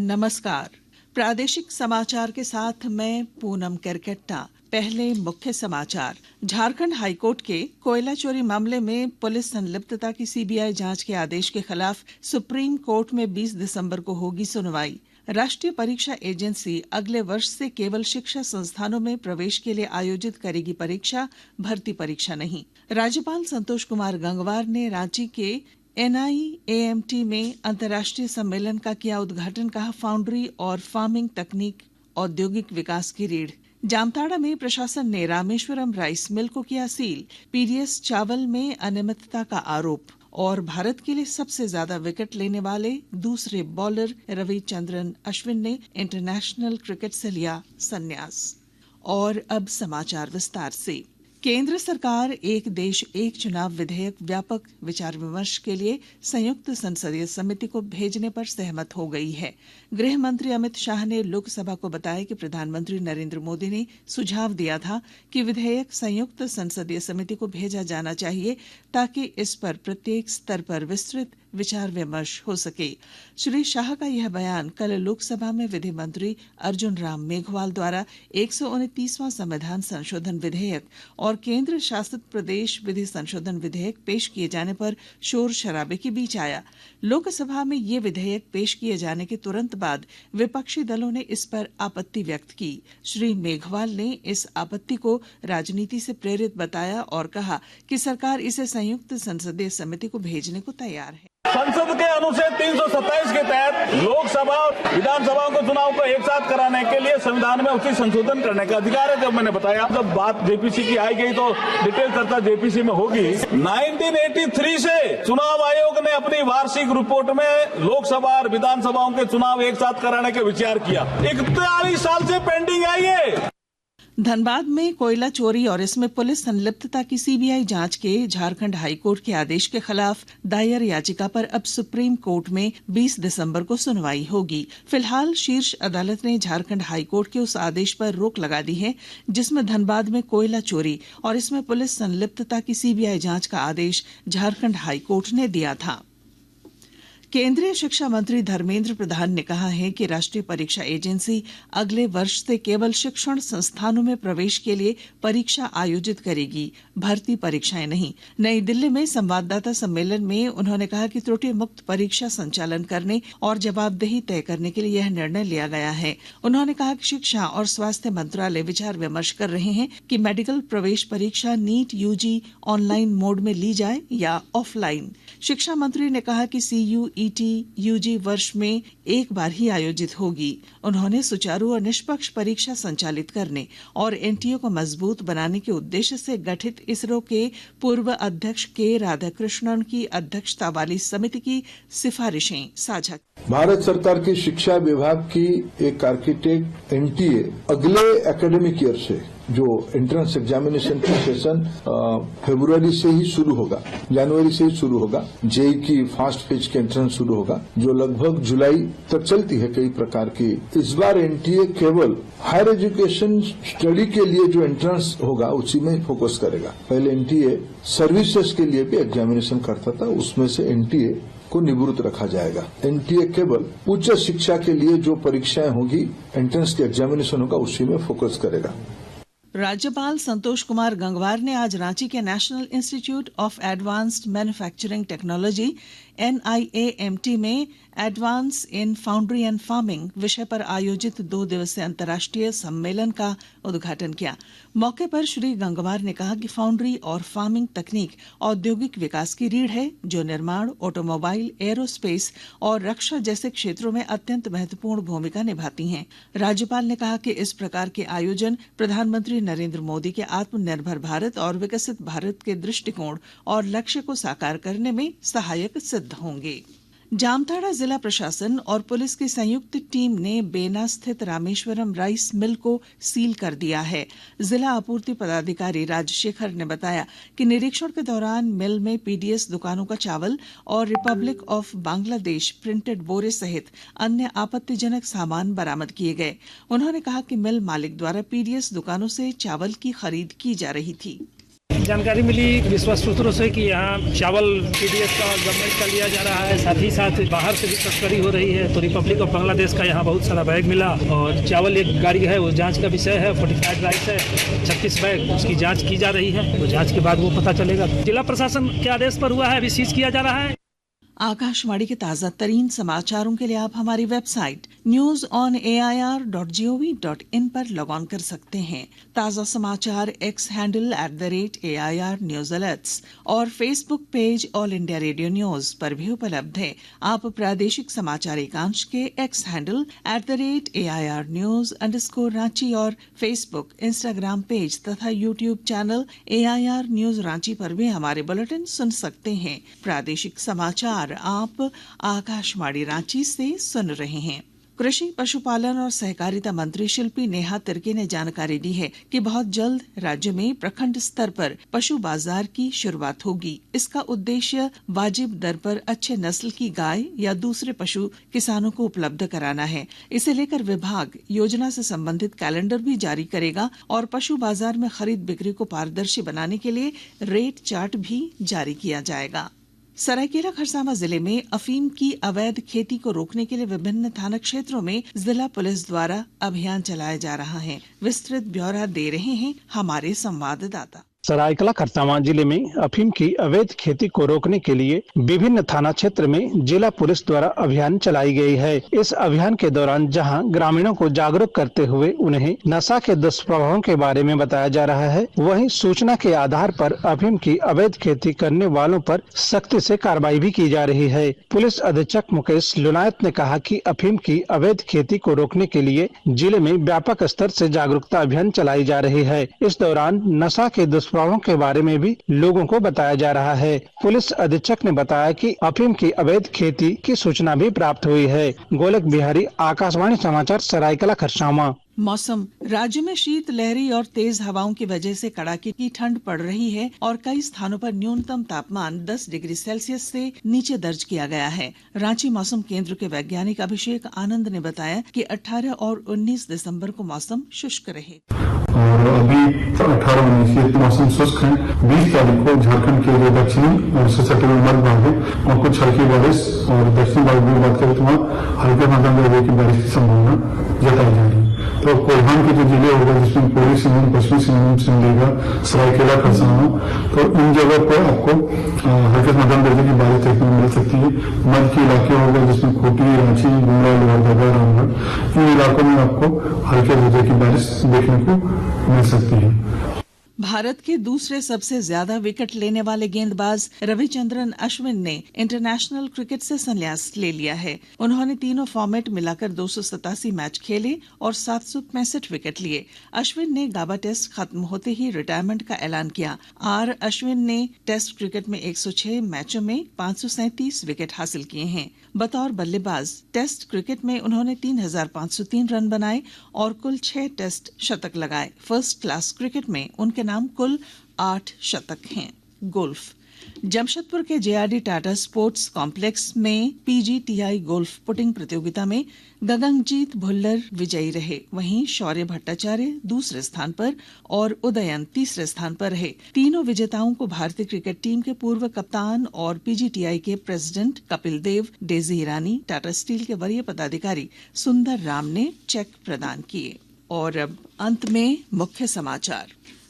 नमस्कार। प्रादेशिक समाचार के साथ मैं पूनम केरकेट्टा। पहले मुख्य समाचार। झारखंड हाईकोर्ट के कोयला चोरी मामले में पुलिस संलिप्तता की सीबीआई जांच के आदेश के खिलाफ सुप्रीम कोर्ट में 20 दिसंबर को होगी सुनवाई। राष्ट्रीय परीक्षा एजेंसी अगले वर्ष से केवल शिक्षा संस्थानों में प्रवेश के लिए आयोजित करेगी परीक्षा, भर्ती परीक्षा नहीं। राज्यपाल संतोष कुमार गंगवार ने रांची के NIAMT में अंतर्राष्ट्रीय सम्मेलन का किया उद्घाटन। कहा, फाउंड्री और फार्मिंग तकनीक औद्योगिक विकास की रीढ़। जामताड़ा में प्रशासन ने रामेश्वरम राइस मिल को किया सील। PDS चावल में अनियमितता का आरोप। और भारत के लिए सबसे ज्यादा विकेट लेने वाले दूसरे बॉलर रविचंद्रन अश्विन ने इंटरनेशनल क्रिकेट से लिया संन्यास। और अब समाचार विस्तार से। केंद्र सरकार एक देश एक चुनाव विधेयक व्यापक विचार विमर्श के लिए संयुक्त संसदीय समिति को भेजने पर सहमत हो गई है। गृह मंत्री अमित शाह ने लोकसभा को बताया कि प्रधानमंत्री नरेंद्र मोदी ने सुझाव दिया था कि विधेयक संयुक्त संसदीय समिति को भेजा जाना चाहिए ताकि इस पर प्रत्येक स्तर पर विस्तृत विचार विमर्श हो सके। श्री शाह का यह बयान कल लोकसभा में विधि मंत्री अर्जुन राम मेघवाल द्वारा 129वां संविधान संशोधन विधेयक और केंद्र शासित प्रदेश विधि संशोधन विधेयक पेश किए जाने पर शोर शराबे के बीच आया। लोकसभा में ये विधेयक पेश किए जाने के तुरंत बाद विपक्षी दलों ने इस पर आपत्ति व्यक्त की। श्री मेघवाल ने इस आपत्ति को राजनीति से प्रेरित बताया और कहा कि सरकार इसे संयुक्त संसदीय समिति को भेजने को तैयार है। संसद के अनुच्छेद 327 के तहत लोकसभा और विधानसभा के चुनाव को एक साथ कराने के लिए संविधान में उचित संशोधन करने का अधिकार है। जब मैंने बताया, जब बात जेपीसी की आई गई तो डिटेल चर्चा जेपीसी में होगी। 1983 से चुनाव आयोग ने अपनी वार्षिक रिपोर्ट में लोकसभा और विधानसभाओं के चुनाव एक साथ कराने का विचार किया। 41 साल से पेंडिंग आई है। धनबाद में कोयला चोरी और इसमें पुलिस संलिप्तता की सीबीआई जांच के झारखंड हाईकोर्ट के आदेश के खिलाफ दायर याचिका पर अब सुप्रीम कोर्ट में 20 दिसंबर को सुनवाई होगी। फिलहाल शीर्ष अदालत ने झारखंड हाईकोर्ट के उस आदेश पर रोक लगा दी है जिसमें धनबाद में कोयला चोरी और इसमें पुलिस संलिप्तता की सीबीआई जांच का आदेश झारखंड हाईकोर्ट ने दिया था। केंद्रीय शिक्षा मंत्री धर्मेंद्र प्रधान ने कहा है कि राष्ट्रीय परीक्षा एजेंसी अगले वर्ष से केवल शिक्षण संस्थानों में प्रवेश के लिए परीक्षा आयोजित करेगी, भर्ती परीक्षाएं नहीं। नई दिल्ली में संवाददाता सम्मेलन में उन्होंने कहा कि त्रुटि मुक्त परीक्षा संचालन करने और जवाबदेही तय करने के लिए यह निर्णय लिया गया है। उन्होंने कहा कि शिक्षा और स्वास्थ्य मंत्रालय विचार विमर्श कर रहे हैं कि मेडिकल प्रवेश परीक्षा नीट UG ऑनलाइन मोड में ली जाए या ऑफलाइन। शिक्षा मंत्री ने कहा कि CUET UG वर्ष में एक बार ही आयोजित होगी। उन्होंने सुचारू और निष्पक्ष परीक्षा संचालित करने और NTO को मजबूत बनाने के उद्देश्य से गठित इसरो के पूर्व अध्यक्ष के राधाकृष्णन की अध्यक्षता वाली समिति की सिफारिशें साझा की। भारत सरकार की शिक्षा विभाग की एक आर्किटेक्ट NTA अगले एकेडमिक ईयर से जो एंट्रेंस एग्जामिनेशन का सेशन फरवरी से ही शुरू होगा, जनवरी से ही शुरू होगा। JEE की फास्ट फेज के एंट्रेंस शुरू होगा जो लगभग जुलाई तक चलती है कई प्रकार की। इस बार NTA केवल हायर एजुकेशन स्टडी के लिए जो एंट्रेंस होगा उसी में फोकस करेगा। पहले NTA सर्विसेज के लिए भी एग्जामिनेशन करता था, उसमें से NTA को निवृत्त रखा जाएगा। NTA केवल उच्च शिक्षा के लिए जो परीक्षाएं होगी, एंट्रेंस के एग्जामिनेशन होगा, उसी में फोकस करेगा। राज्यपाल संतोष कुमार गंगवार ने आज रांची के national institute of advanced manufacturing technology NIAMT में advance in foundry and farming विषय पर आयोजित 2 दिवसीय अंतर्राष्ट्रीय सम्मेलन का उद्घाटन किया। मौके पर श्री गंगवार ने कहा कि फाउंड्री और फार्मिंग तकनीक औद्योगिक विकास की रीढ़ है जो निर्माण, ऑटोमोबाइल, एरोस्पेस और रक्षा जैसे क्षेत्रों में अत्यंत महत्वपूर्ण भूमिका निभाती हैं। राज्यपाल ने कहा कि इस प्रकार के आयोजन प्रधानमंत्री नरेंद्र मोदी के आत्मनिर्भर भारत और विकसित भारत के दृष्टिकोण और लक्ष्य को साकार करने में सहायक सिद्ध होंगे। जामताड़ा जिला प्रशासन और पुलिस की संयुक्त टीम ने बेना स्थित रामेश्वरम राइस मिल को सील कर दिया है। जिला आपूर्ति पदाधिकारी राजशेखर ने बताया कि निरीक्षण के दौरान मिल में PDS दुकानों का चावल और रिपब्लिक ऑफ बांग्लादेश प्रिंटेड बोरे सहित अन्य आपत्तिजनक सामान बरामद किए गए। उन्होंने कहा कि मिल मालिक द्वारा PDS दुकानों से चावल की खरीद की जा रही थी। जानकारी मिली विश्वस्त सूत्रों से कि यहाँ चावल पीडीएस का गवर्नमेंट का लिया जा रहा है, साथ ही साथ बाहर से भी तस्करी हो रही है। तो रिपब्लिक ऑफ बांग्लादेश का यहाँ बहुत सारा बैग मिला और चावल एक गाड़ी है, वो जांच का विषय है। 45 राइस है, 36 बैग, उसकी जांच की जा रही है। वो जांच के बाद वो पता चलेगा। जिला प्रशासन के आदेश पर हुआ है, अभी सीज किया जा रहा है। आकाशवाणी के ताजा तरीन समाचारों के लिए आप हमारी वेबसाइट news.on.air.gov.in पर लॉग ऑन कर सकते हैं। ताजा समाचार X handle @AIR news alerts और Facebook page all India radio news पर भी उपलब्ध है। आप प्रादेशिक समाचार एकांश के एक्स हैंडल @AIR न्यूज _ और फेसबुक, इंस्टाग्राम पेज तथा YouTube channel AIR news Ranchi पर भी हमारे बुलेटिन सुन सकते हैं। प्रादेशिक समाचार आप आकाशवाणी रांची से सुन रहे हैं। कृषि, पशुपालन और सहकारिता मंत्री शिल्पी नेहा तिर्की ने जानकारी दी है कि बहुत जल्द राज्य में प्रखंड स्तर पर पशु बाजार की शुरुआत होगी। इसका उद्देश्य वाजिब दर पर अच्छे नस्ल की गाय या दूसरे पशु किसानों को उपलब्ध कराना है। इसे लेकर विभाग योजना से संबंधित कैलेंडर भी जारी करेगा और पशु बाजार में खरीद बिक्री को पारदर्शी बनाने के लिए रेट चार्ट भी जारी किया जाएगा। सरायकेला खरसावां जिले में अफीम की अवैध खेती को रोकने के लिए विभिन्न थाना क्षेत्रों में जिला पुलिस द्वारा अभियान चलाया जा रहा है। विस्तृत ब्यौरा दे रहे हैं हमारे संवाददाता। सरायकेला खरसावां जिले में अफीम की अवैध खेती को रोकने के लिए विभिन्न थाना क्षेत्र में जिला पुलिस द्वारा अभियान चलाई गई है। इस अभियान के दौरान जहां ग्रामीणों को जागरूक करते हुए उन्हें नशा के दुष्प्रभावों के बारे में बताया जा रहा है, वहीं सूचना के आधार पर अफीम की अवैध खेती करने वालों पर सख्ती से कार्रवाई भी की जा रही है। पुलिस अधीक्षक मुकेश लुनायत ने कहा कि अफीम की अवैध खेती को रोकने के लिए जिले में व्यापक स्तर से जागरूकता अभियान चलाई जा रही है। इस दौरान नशा के दुष्प्रभावों के बारे में भी लोगों को बताया जा रहा है। पुलिस अधीक्षक ने बताया कि अफीम की अवैध खेती की सूचना भी प्राप्त हुई है। गोलक बिहारी, आकाशवाणी समाचार, सरायकेला खरसावां। मौसम। राज्य में शीत लहरी और तेज हवाओं की वजह से कड़ाके की ठंड पड़ रही है और कई स्थानों पर न्यूनतम तापमान 10 डिग्री सेल्सियस से नीचे दर्ज किया गया है। रांची मौसम केंद्र के वैज्ञानिक अभिषेक आनंद ने बताया कि 18 और 19 दिसंबर को मौसम शुष्क रहे और अभी 18-19 मौसम शुष्क है। 20 तारीख को झारखंड के जो दक्षिणी और उससे सटे हुए मध्य भाग है और कुछ हल्की बारिश और दक्षिणी भाग में बात करें तो वहाँ हल्के मध्यम दर्जे की बारिश की संभावना जताई जा रही है। तो कोल्हान के जो जिले होगा जिसमें पूर्वी सिंहभूम, पश्चिमी सिंहभूम, सिमडेगा, सरायकेला खरसावां, तो इन जगह पर आपको हल्के मध्यम दर्जे की बारिश देखने को मिल सकती है। मध्य के इलाके होगा जिसमें खूंटी, रांची, गुमला, लोहरदगा, रामगढ़, इन इलाकों में आपको हल्के दर्जे की बारिश देखने को मिल सकती है। भारत के दूसरे सबसे ज्यादा विकेट लेने वाले गेंदबाज रविचंद्रन अश्विन ने इंटरनेशनल क्रिकेट से संन्यास ले लिया है। उन्होंने तीनों फॉर्मेट मिलाकर 287 मैच खेले और 765 विकेट लिए। अश्विन ने गाबा टेस्ट खत्म होते ही रिटायरमेंट का ऐलान किया। अश्विन ने टेस्ट क्रिकेट में 106 मैचों में 537 विकेट हासिल किए हैं। बतौर बल्लेबाज टेस्ट क्रिकेट में उन्होंने 3503 रन बनाए और कुल 6 टेस्ट शतक लगाए। फर्स्ट क्लास क्रिकेट में उनके नाम कुल 8 शतक हैं। गोल्फ। जमशेदपुर के जेआरडी टाटा स्पोर्ट्स कॉम्प्लेक्स में पीजीटीआई गोल्फ पुटिंग प्रतियोगिता में गगनजीत भुल्लर विजयी रहे, वहीं शौर्य भट्टाचार्य दूसरे स्थान पर और उदयन तीसरे स्थान पर रहे। तीनों विजेताओं को भारतीय क्रिकेट टीम के पूर्व कप्तान और पीजीटीआई के प्रेसिडेंट कपिल देव, डेजी ईरानी, टाटा स्टील के वरीय पदाधिकारी सुंदर राम ने चेक प्रदान किए। और अब अंत में मुख्य समाचार।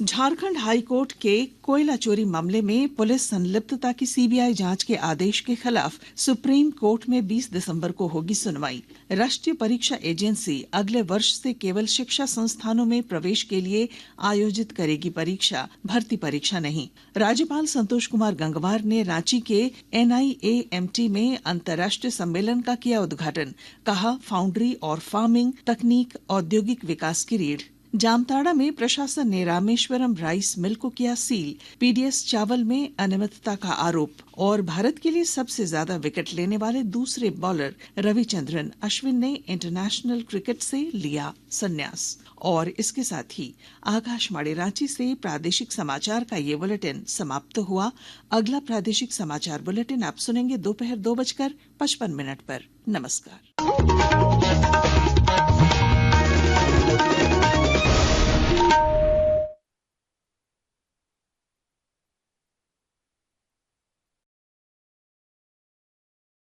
झारखंड हाईकोर्ट के कोयला चोरी मामले में पुलिस संलिप्तता की सीबीआई जांच के आदेश के खिलाफ सुप्रीम कोर्ट में 20 दिसंबर को होगी सुनवाई। राष्ट्रीय परीक्षा एजेंसी अगले वर्ष से केवल शिक्षा संस्थानों में प्रवेश के लिए आयोजित करेगी परीक्षा, भर्ती परीक्षा नहीं। राज्यपाल संतोष कुमार गंगवार ने रांची के NIAMT में अंतर्राष्ट्रीय सम्मेलन का किया उद्घाटन। कहा, फाउंड्री और फार्मिंग तकनीक औद्योगिक विकास की रीढ़। जामताड़ा में प्रशासन ने रामेश्वरम राइस मिल को किया सील। पीडीएस चावल में अनियमितता का आरोप। और भारत के लिए सबसे ज्यादा विकेट लेने वाले दूसरे बॉलर रविचंद्रन अश्विन ने इंटरनेशनल क्रिकेट से लिया संन्यास। और इसके साथ ही आकाशवाणी रांची से प्रादेशिक समाचार का ये बुलेटिन समाप्त हुआ। अगला प्रादेशिक समाचार बुलेटिन आप सुनेंगे दोपहर 2:55 पर। नमस्कार।